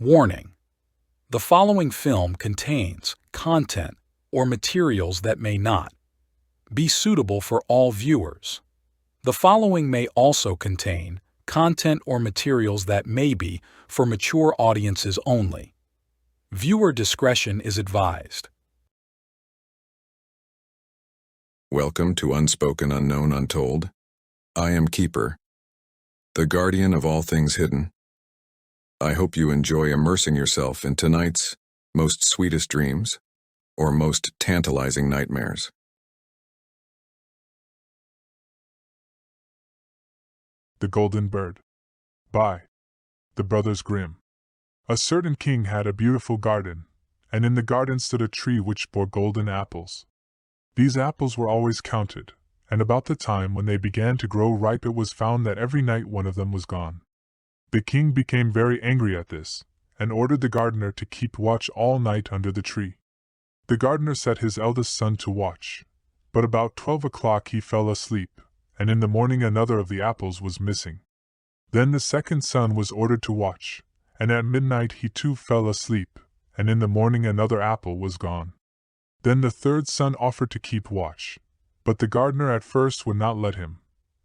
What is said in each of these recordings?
Warning: the following film contains content or materials that may not be suitable for all viewers. The following may also contain content or materials that may be for mature audiences only. Viewer discretion is advised. Welcome to Unspoken, Unknown, Untold. I am Keeper, the guardian of all things hidden. I hope you enjoy immersing yourself in tonight's most sweetest dreams or most tantalizing nightmares. The Golden Bird by the Brothers Grimm. A certain king had a beautiful garden, and in the garden stood a tree which bore golden apples. These apples were always counted, and about the time when they began to grow ripe it was found that every night one of them was gone. The king became very angry at this, and ordered the gardener to keep watch all night under the tree. The gardener set his eldest son to watch, but about 12 o'clock he fell asleep, and in the morning another of the apples was missing. Then the second son was ordered to watch, and at midnight he too fell asleep, and in the morning another apple was gone. Then the third son offered to keep watch, but the gardener at first would not let him,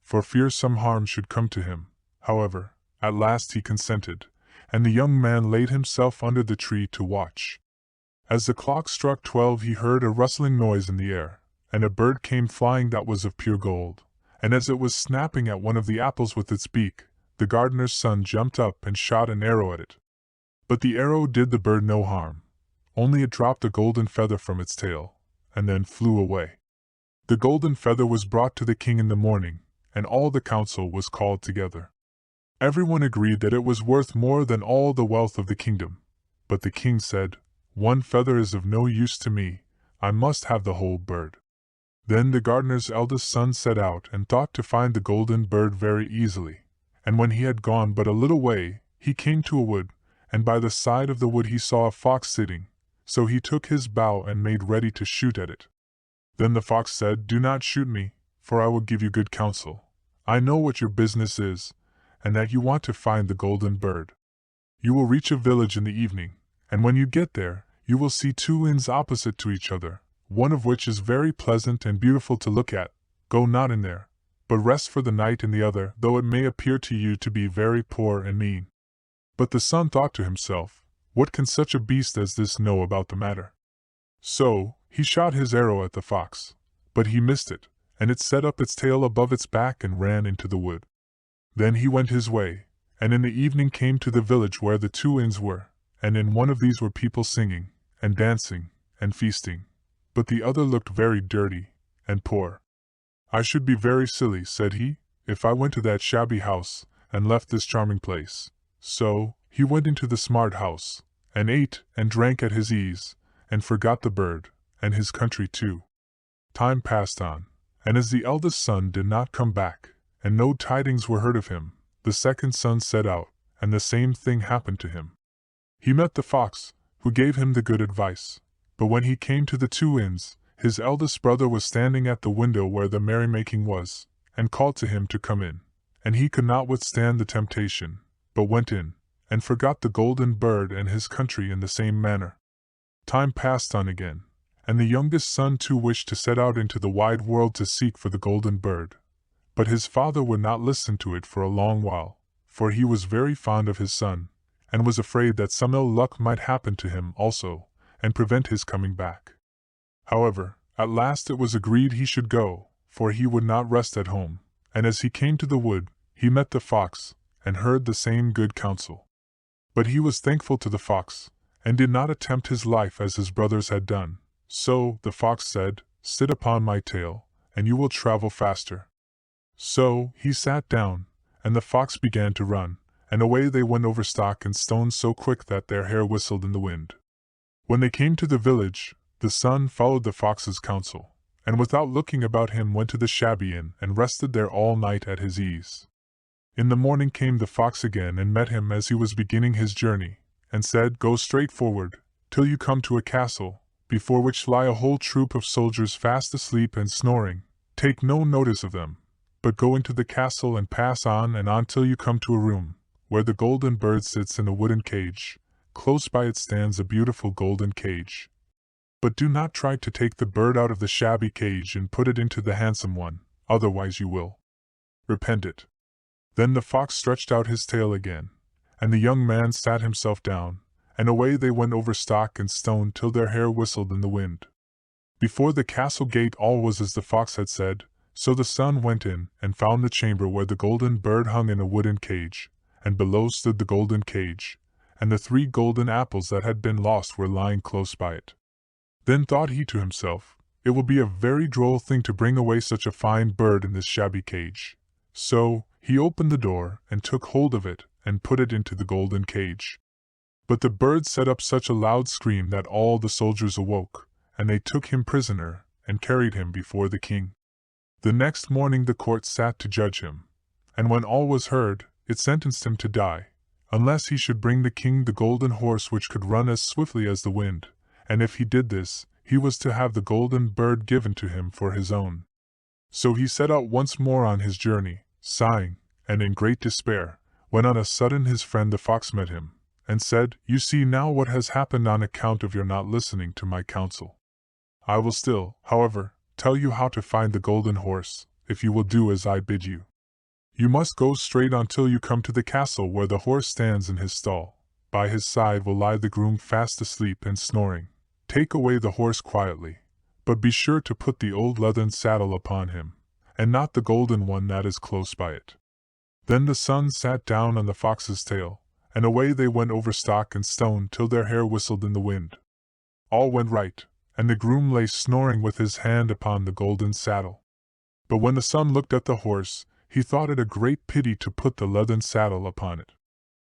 for fear some harm should come to him. However, at last he consented, and the young man laid himself under the tree to watch. As the clock struck 12 he heard a rustling noise in the air, and a bird came flying that was of pure gold, and as it was snapping at one of the apples with its beak, the gardener's son jumped up and shot an arrow at it. But the arrow did the bird no harm, only it dropped a golden feather from its tail, and then flew away. The golden feather was brought to the king in the morning, and all the council was called together. Everyone agreed that it was worth more than all the wealth of the kingdom, but the king said, "One feather is of no use to me, I must have the whole bird." Then the gardener's eldest son set out and thought to find the golden bird very easily, and when he had gone but a little way, he came to a wood, and by the side of the wood he saw a fox sitting, so he took his bow and made ready to shoot at it. Then the fox said, "Do not shoot me, for I will give you good counsel. I know what your business is, and that you want to find the golden bird. You will reach a village in the evening, and when you get there, you will see two inns opposite to each other, one of which is very pleasant and beautiful to look at. Go not in there, but rest for the night in the other, though it may appear to you to be very poor and mean." But the son thought to himself, "What can such a beast as this know about the matter?" So he shot his arrow at the fox, but he missed it, and it set up its tail above its back and ran into the wood. Then he went his way, and in the evening came to the village where the two inns were, and in one of these were people singing, and dancing, and feasting, but the other looked very dirty and poor. "I should be very silly," said he, "if I went to that shabby house, and left this charming place." So he went into the smart house, and ate and drank at his ease, and forgot the bird, and his country too. Time passed on, and as the eldest son did not come back, and no tidings were heard of him, the second son set out, and the same thing happened to him. He met the fox, who gave him the good advice, but when he came to the two inns, his eldest brother was standing at the window where the merrymaking was, and called to him to come in, and he could not withstand the temptation, but went in, and forgot the golden bird and his country in the same manner. Time passed on again, and the youngest son too wished to set out into the wide world to seek for the golden bird. But his father would not listen to it for a long while, for he was very fond of his son, and was afraid that some ill luck might happen to him also, and prevent his coming back. However, at last it was agreed he should go, for he would not rest at home, and as he came to the wood, he met the fox, and heard the same good counsel. But he was thankful to the fox, and did not attempt his life as his brothers had done. So the fox said, "Sit upon my tail, and you will travel faster." So he sat down, and the fox began to run, and away they went over stock and stones so quick that their hair whistled in the wind. When they came to the village, the son followed the fox's counsel, and without looking about him went to the shabby inn and rested there all night at his ease. In the morning came the fox again and met him as he was beginning his journey, and said, "Go straight forward, till you come to a castle, before which lie a whole troop of soldiers fast asleep and snoring. Take no notice of them, but go into the castle and pass on and on till you come to a room, where the golden bird sits in a wooden cage. close by it stands a beautiful golden cage. But do not try to take the bird out of the shabby cage and put it into the handsome one, otherwise you will repent it." Then the fox stretched out his tail again, and the young man sat himself down, and away they went over stock and stone till their hair whistled in the wind. Before the castle gate all was as the fox had said, so the son went in and found the chamber where the golden bird hung in a wooden cage, and below stood the golden cage, and the 3 golden apples that had been lost were lying close by it. Then thought he to himself, "It will be a very droll thing to bring away such a fine bird in this shabby cage." So he opened the door and took hold of it and put it into the golden cage. But the bird set up such a loud scream that all the soldiers awoke, and they took him prisoner and carried him before the king. The next morning the court sat to judge him, and when all was heard, it sentenced him to die, unless he should bring the king the golden horse which could run as swiftly as the wind, and if he did this, he was to have the golden bird given to him for his own. So he set out once more on his journey, sighing, and in great despair, when on a sudden his friend the fox met him, and said, "You see now what has happened on account of your not listening to my counsel. I will still, however, tell you how to find the golden horse, if you will do as I bid you. You must go straight on till you come to the castle where the horse stands in his stall. By his side will lie the groom fast asleep and snoring. Take away the horse quietly, but be sure to put the old leathern saddle upon him, and not the golden one that is close by it." Then the son sat down on the fox's tail, and away they went over stock and stone till their hair whistled in the wind. All went right, and the groom lay snoring with his hand upon the golden saddle. But when the son looked at the horse, he thought it a great pity to put the leathern saddle upon it.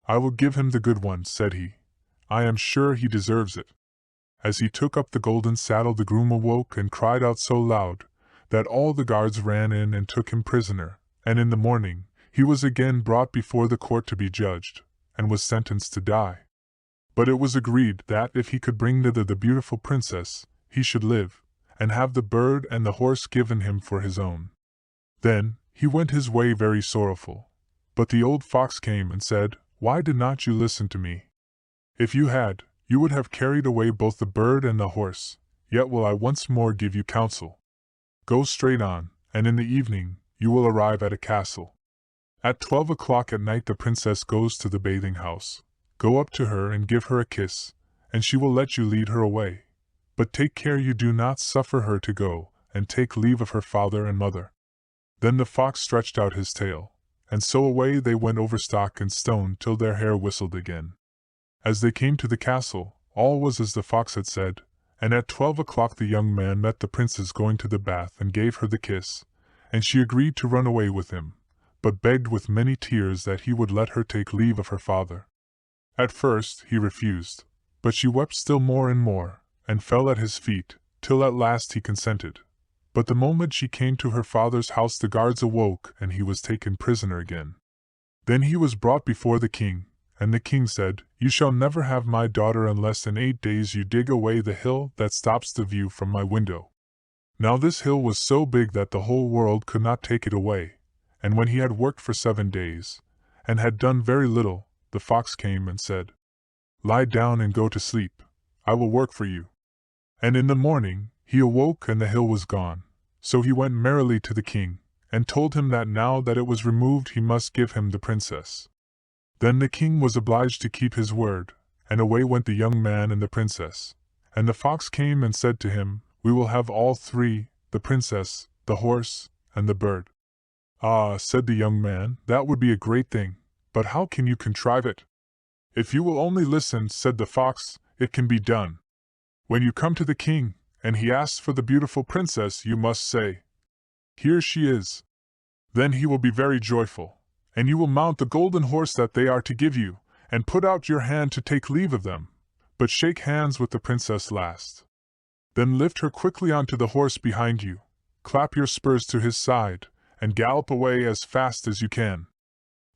"I will give him the good one," said he. "I am sure he deserves it." As he took up the golden saddle the groom awoke and cried out so loud, that all the guards ran in and took him prisoner, and in the morning, he was again brought before the court to be judged, and was sentenced to die. But it was agreed that if he could bring thither the beautiful princess, he should live, and have the bird and the horse given him for his own. Then he went his way very sorrowful. But the old fox came and said, "Why did not you listen to me? If you had, you would have carried away both the bird and the horse. Yet will I once more give you counsel. Go straight on, and in the evening you will arrive at a castle. At 12 o'clock at night the princess goes to the bathing house. Go up to her and give her a kiss, and she will let you lead her away. But take care you do not suffer her to go, and take leave of her father and mother." Then the fox stretched out his tail, and so away they went over stock and stone till their hair whistled again. As they came to the castle, all was as the fox had said, and at 12 o'clock the young man met the princess going to the bath and gave her the kiss, and she agreed to run away with him, but begged with many tears that he would let her take leave of her father. At first he refused, but she wept still more and more, and fell at his feet, till at last he consented. But the moment she came to her father's house the guards awoke and he was taken prisoner again. Then he was brought before the king, and the king said, "You shall never have my daughter unless in 8 days you dig away the hill that stops the view from my window." Now this hill was so big that the whole world could not take it away, and when he had worked for 7 days, and had done very little, the fox came and said, "Lie down and go to sleep, I will work for you." And in the morning he awoke and the hill was gone, so he went merrily to the king, and told him that now that it was removed he must give him the princess. Then the king was obliged to keep his word, and away went the young man and the princess. And the fox came and said to him, "We will have all 3, the princess, the horse, and the bird." "Ah," said the young man, "that would be a great thing, but how can you contrive it?" "If you will only listen," said the fox, "it can be done. When you come to the king, and he asks for the beautiful princess, you must say, 'Here she is.' Then he will be very joyful, and you will mount the golden horse that they are to give you, and put out your hand to take leave of them, but shake hands with the princess last. Then lift her quickly onto the horse behind you, clap your spurs to his side, and gallop away as fast as you can."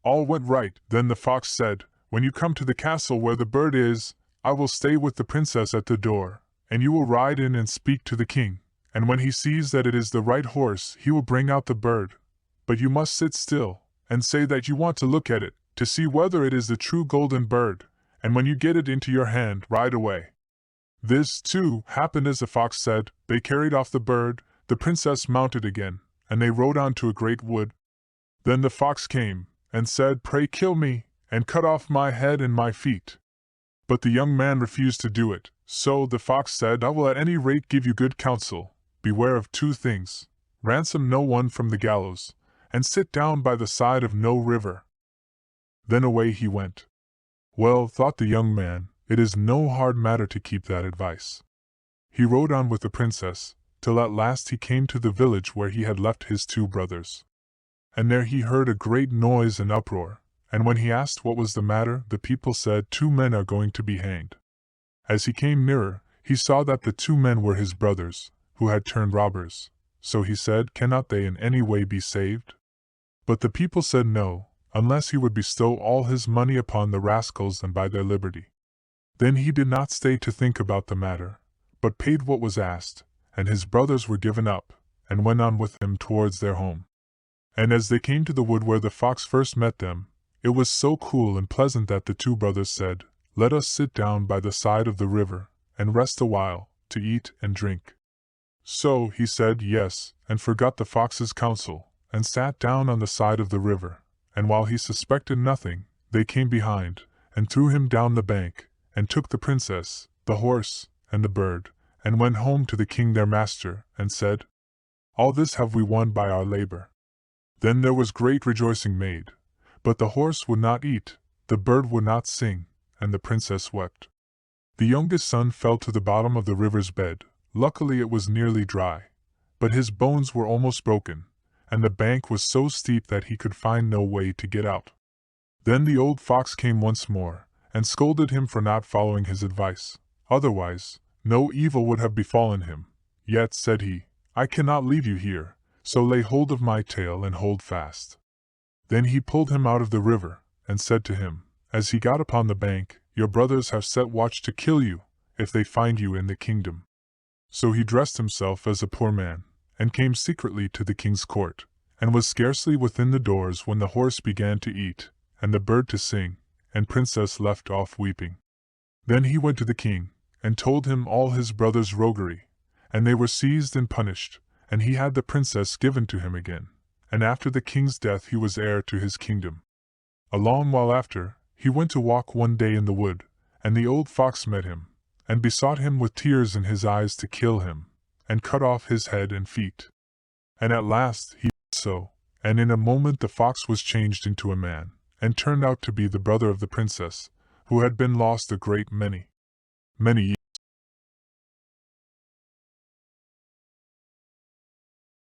All went right. Then the fox said, "When you come to the castle where the bird is, I will stay with the princess at the door, and you will ride in and speak to the king, and when he sees that it is the right horse he will bring out the bird. But you must sit still, and say that you want to look at it, to see whether it is the true golden bird, and when you get it into your hand, ride away." This, too, happened as the fox said. They carried off the bird, the princess mounted again, and they rode on to a great wood. Then the fox came, and said, "Pray kill me, and cut off my head and my feet." But the young man refused to do it, so the fox said, "I will at any rate give you good counsel. Beware of two things: ransom no one from the gallows, and sit down by the side of no river." Then away he went. Well, thought the young man, it is no hard matter to keep that advice. He rode on with the princess, till at last he came to the village where he had left his two brothers. And there he heard a great noise and uproar, and when he asked what was the matter, the people said, "2 men are going to be hanged." As he came nearer, he saw that the 2 men were his brothers, who had turned robbers. So he said, "Cannot they in any way be saved?" But the people said no, unless he would bestow all his money upon the rascals and buy their liberty. Then he did not stay to think about the matter, but paid what was asked, and his brothers were given up, and went on with him towards their home. And as they came to the wood where the fox first met them, it was so cool and pleasant that the 2 brothers said, "Let us sit down by the side of the river, and rest a while, to eat and drink." So he said yes, and forgot the fox's counsel, and sat down on the side of the river, and while he suspected nothing, they came behind, and threw him down the bank, and took the princess, the horse, and the bird, and went home to the king their master, and said, "All this have we won by our labor." Then there was great rejoicing made, but the horse would not eat, the bird would not sing, and the princess wept. The youngest son fell to the bottom of the river's bed. Luckily it was nearly dry, but his bones were almost broken, and the bank was so steep that he could find no way to get out. Then the old fox came once more, and scolded him for not following his advice. Otherwise, no evil would have befallen him. "Yet," said he, "I cannot leave you here, so lay hold of my tail and hold fast." Then he pulled him out of the river, and said to him, as he got upon the bank, "Your brothers have set watch to kill you, if they find you in the kingdom." So he dressed himself as a poor man, and came secretly to the king's court, and was scarcely within the doors when the horse began to eat, and the bird to sing, and princess left off weeping. Then he went to the king, and told him all his brothers' roguery, and they were seized and punished, and he had the princess given to him again, and after the king's death he was heir to his kingdom. A long while after, he went to walk one day in the wood, and the old fox met him, and besought him with tears in his eyes to kill him, and cut off his head and feet. And at last he did so, and in a moment the fox was changed into a man, and turned out to be the brother of the princess, who had been lost a great many years.